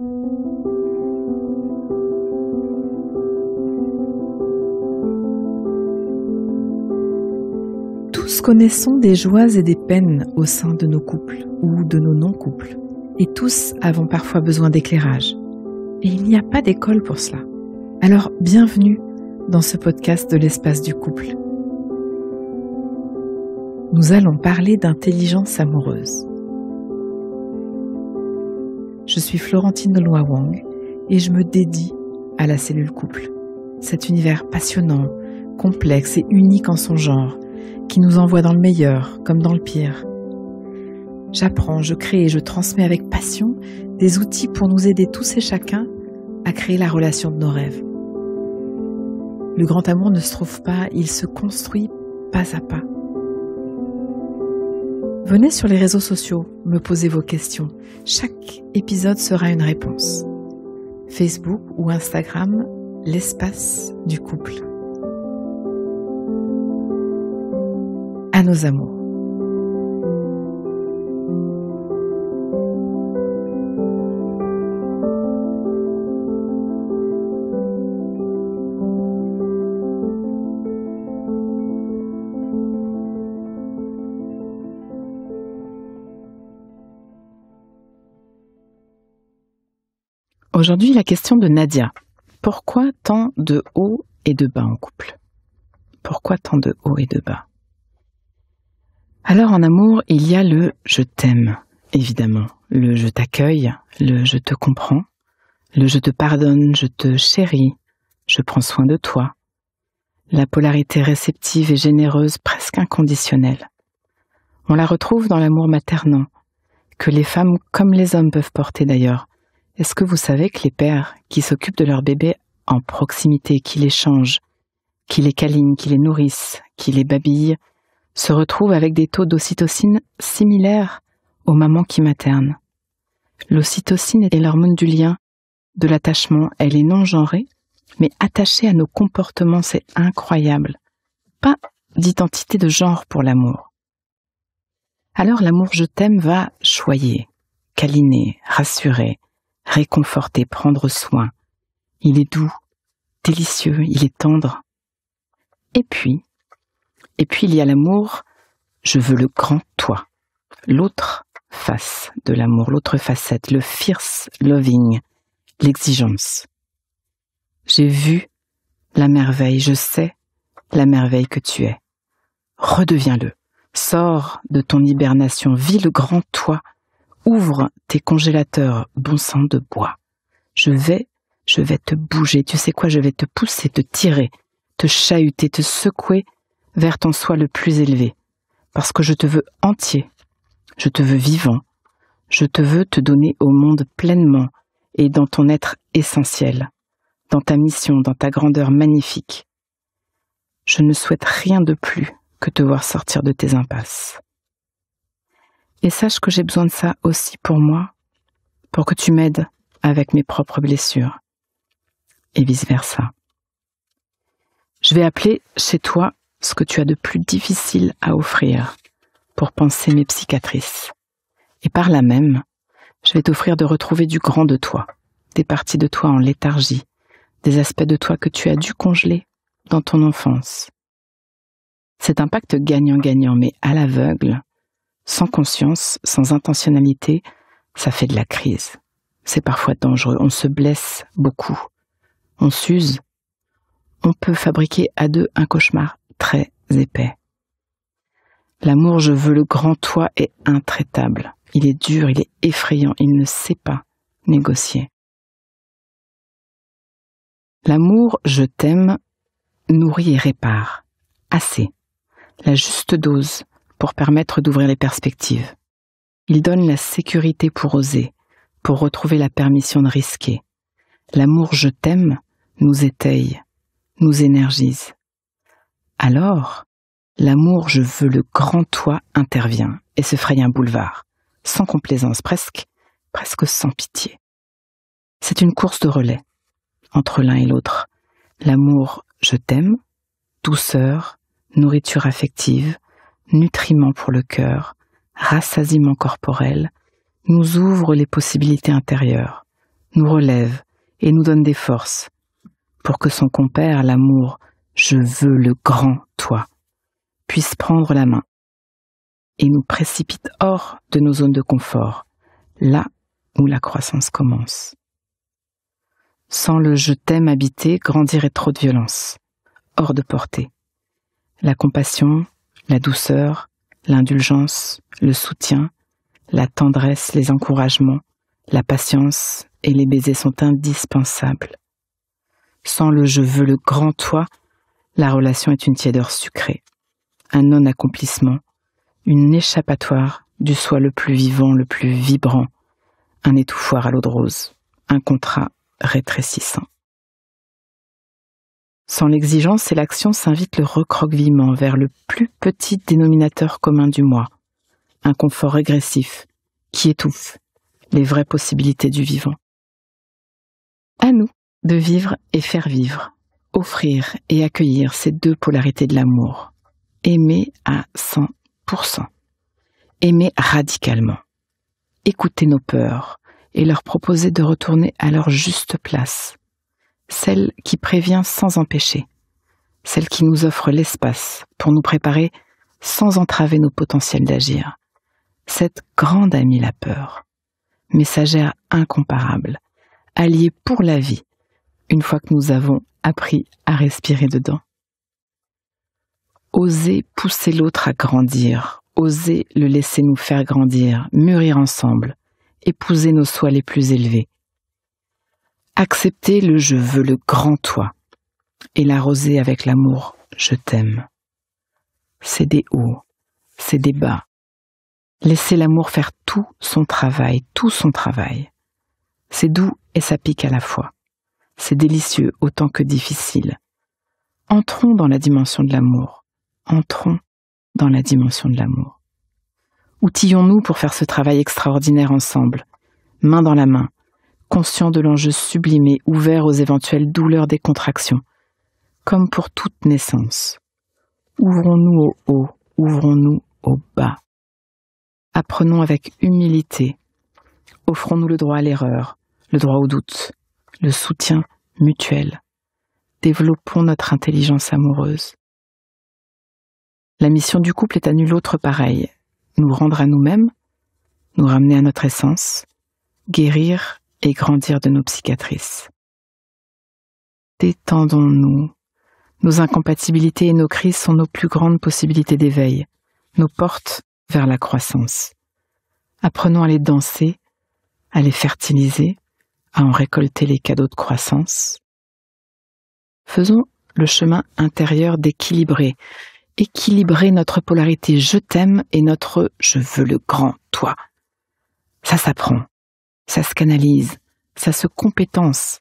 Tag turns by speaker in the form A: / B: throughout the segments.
A: Tous connaissons des joies et des peines au sein de nos couples ou de nos non-couples, et tous avons parfois besoin d'éclairage. Et il n'y a pas d'école pour cela. Alors, bienvenue dans ce podcast de l'espace du couple. Nous allons parler d'intelligence amoureuse. Je suis Florentine Loy-Wang et je me dédie à la cellule couple. Cet univers passionnant, complexe et unique en son genre, qui nous envoie dans le meilleur comme dans le pire. J'apprends, je crée et je transmets avec passion des outils pour nous aider tous et chacun à créer la relation de nos rêves. Le grand amour ne se trouve pas, il se construit pas à pas. Venez sur les réseaux sociaux, me poser vos questions. Chaque épisode sera une réponse. Facebook ou Instagram, l'espace du couple. À nos amours. Aujourd'hui, la question de Nadia. Pourquoi tant de hauts et de bas en couple? Pourquoi tant de hauts et de bas? Alors en amour, il y a le « je t'aime », évidemment, le « je t'accueille », le « je te comprends », le « je te pardonne »,« je te chéris »,« je prends soin de toi », la polarité réceptive et généreuse presque inconditionnelle. On la retrouve dans l'amour maternant, que les femmes comme les hommes peuvent porter d'ailleurs. Est-ce que vous savez que les pères qui s'occupent de leurs bébés en proximité, qui les changent, qui les câlinent, qui les nourrissent, qui les babillent, se retrouvent avec des taux d'ocytocine similaires aux mamans qui maternent? L'ocytocine est l'hormone du lien, de l'attachement. Elle est non genrée, mais attachée à nos comportements, c'est incroyable. Pas d'identité de genre pour l'amour. Alors l'amour je t'aime va choyer, câliner, rassurer, réconforter, prendre soin. Il est doux, délicieux, il est tendre. Et puis il y a l'amour, je veux le grand toi, l'autre face de l'amour, l'autre facette, le fierce loving, l'exigence. J'ai vu la merveille, je sais la merveille que tu es. Redeviens-le, sors de ton hibernation, vis le grand toi, ouvre tes congélateurs, bon sang de bois. Je vais te bouger, tu sais quoi, je vais te pousser, te tirer, te chahuter, te secouer vers ton soi le plus élevé, parce que je te veux entier, je te veux vivant, je te veux te donner au monde pleinement et dans ton être essentiel, dans ta mission, dans ta grandeur magnifique. Je ne souhaite rien de plus que te voir sortir de tes impasses. Et sache que j'ai besoin de ça aussi pour moi, pour que tu m'aides avec mes propres blessures, et vice-versa. Je vais appeler chez toi ce que tu as de plus difficile à offrir pour penser mes psychiatrices. Et par là même, je vais t'offrir de retrouver du grand de toi, des parties de toi en léthargie, des aspects de toi que tu as dû congeler dans ton enfance. C'est un pacte gagnant-gagnant, mais à l'aveugle, sans conscience, sans intentionnalité, ça fait de la crise. C'est parfois dangereux, on se blesse beaucoup, on s'use, on peut fabriquer à deux un cauchemar très épais. L'amour, je veux le grand toi est intraitable. Il est dur, il est effrayant, il ne sait pas négocier. L'amour, je t'aime, nourrit et répare. Assez. La juste dose pour permettre d'ouvrir les perspectives. Il donne la sécurité pour oser, pour retrouver la permission de risquer. L'amour, je t'aime, nous étaye, nous énergise. Alors, l'amour, je veux le grand toi intervient et se fraye un boulevard, sans complaisance, presque sans pitié. C'est une course de relais, entre l'un et l'autre. L'amour, je t'aime, douceur, nourriture affective, nutriments pour le cœur, rassasiement corporel, nous ouvre les possibilités intérieures, nous relève et nous donne des forces pour que son compère, l'amour, je veux le grand toi, puisse prendre la main et nous précipite hors de nos zones de confort, là où la croissance commence. Sans le je t'aime habité, grandirait trop de violence, hors de portée. La compassion, la douceur, l'indulgence, le soutien, la tendresse, les encouragements, la patience et les baisers sont indispensables. Sans le je veux le grand toi, la relation est une tiédeur sucrée, un non-accomplissement, une échappatoire du soi le plus vivant, le plus vibrant, un étouffoir à l'eau de rose, un contrat rétrécissant. Sans l'exigence et l'action s'invite le recroquevillement vers le plus petit dénominateur commun du moi, un confort régressif qui étouffe les vraies possibilités du vivant. À nous de vivre et faire vivre, offrir et accueillir ces deux polarités de l'amour, aimer à 100%, aimer radicalement, écouter nos peurs et leur proposer de retourner à leur juste place, celle qui prévient sans empêcher, celle qui nous offre l'espace pour nous préparer sans entraver nos potentiels d'agir, cette grande amie la peur, messagère incomparable, alliée pour la vie, une fois que nous avons appris à respirer dedans. Oser pousser l'autre à grandir, oser le laisser nous faire grandir, mûrir ensemble, épouser nos soins les plus élevés. Accepter le je veux le grand toi et l'arroser avec l'amour je t'aime. C'est des hauts, c'est des bas. Laisser l'amour faire tout son travail. C'est doux et ça pique à la fois. C'est délicieux autant que difficile. Entrons dans la dimension de l'amour. Entrons dans la dimension de l'amour. Outillons-nous pour faire ce travail extraordinaire ensemble, main dans la main, conscients de l'enjeu sublimé, ouverts aux éventuelles douleurs des contractions, comme pour toute naissance. Ouvrons-nous au haut, ouvrons-nous au bas. Apprenons avec humilité. Offrons-nous le droit à l'erreur, le droit au doute, le soutien mutuel. Développons notre intelligence amoureuse. La mission du couple est à nul autre pareille. Nous rendre à nous-mêmes, nous ramener à notre essence, guérir et grandir de nos cicatrices. Détendons-nous. Nos incompatibilités et nos crises sont nos plus grandes possibilités d'éveil, nos portes vers la croissance. Apprenons à les danser, à les fertiliser, à en récolter les cadeaux de croissance. Faisons le chemin intérieur d'équilibrer notre polarité je t'aime et notre je veux le grand toi. Ça s'apprend, ça se canalise, ça se compétence.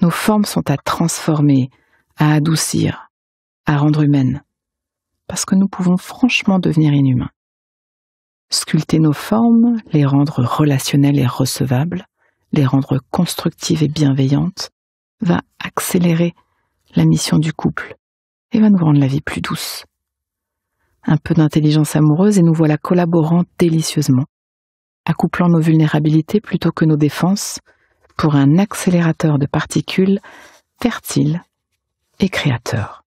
A: Nos formes sont à transformer, à adoucir, à rendre humaines, parce que nous pouvons franchement devenir inhumains. Sculpter nos formes, les rendre relationnelles et recevables, les rendre constructives et bienveillantes, va accélérer la mission du couple et va nous rendre la vie plus douce. Un peu d'intelligence amoureuse et nous voilà collaborant délicieusement, accouplant nos vulnérabilités plutôt que nos défenses pour un accélérateur de particules fertile et créateur.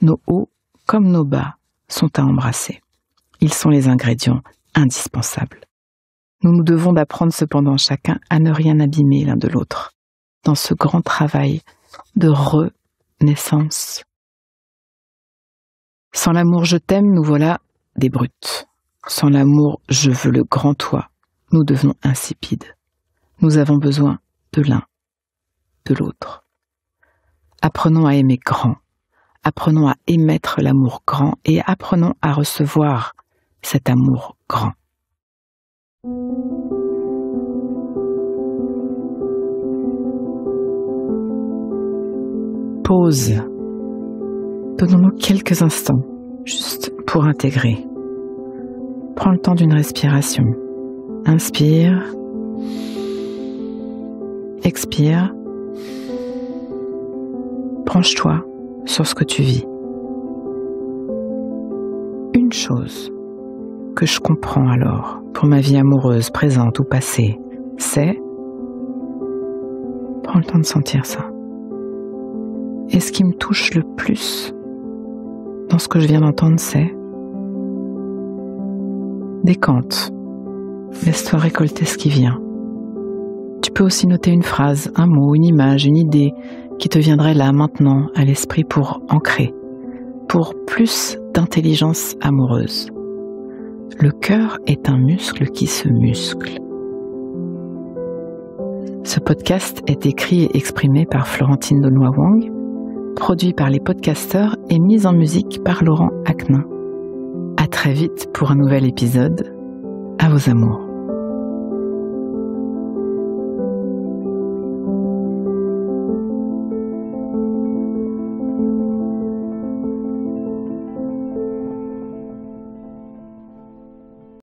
A: Nos hauts comme nos bas sont à embrasser. Ils sont les ingrédients indispensables. Nous nous devons d'apprendre cependant chacun à ne rien abîmer l'un de l'autre dans ce grand travail de renaissance. Sans l'amour je t'aime, nous voilà des brutes. Sans l'amour je veux le grand toi, nous devenons insipides. Nous avons besoin de l'un, de l'autre. Apprenons à aimer grand, apprenons à émettre l'amour grand et apprenons à recevoir cet amour grand. Pause. Donnons-nous quelques instants, juste pour intégrer. Prends le temps d'une respiration. Inspire. Expire. Branche-toi sur ce que tu vis. Une chose que je comprends alors pour ma vie amoureuse, présente ou passée, c'est Prends le temps de sentir ça. Et ce qui me touche le plus dans ce que je viens d'entendre, c'est décante. Laisse-toi récolter ce qui vient. Tu peux aussi noter une phrase, un mot, une image, une idée qui te viendrait là, maintenant, à l'esprit pour ancrer, pour plus d'intelligence amoureuse. Le cœur est un muscle qui se muscle. Ce podcast est écrit et exprimé par Florentine Daunois-Wang, produit par les podcasteurs et mis en musique par Laurent Aknin. À très vite pour un nouvel épisode. À vos amours.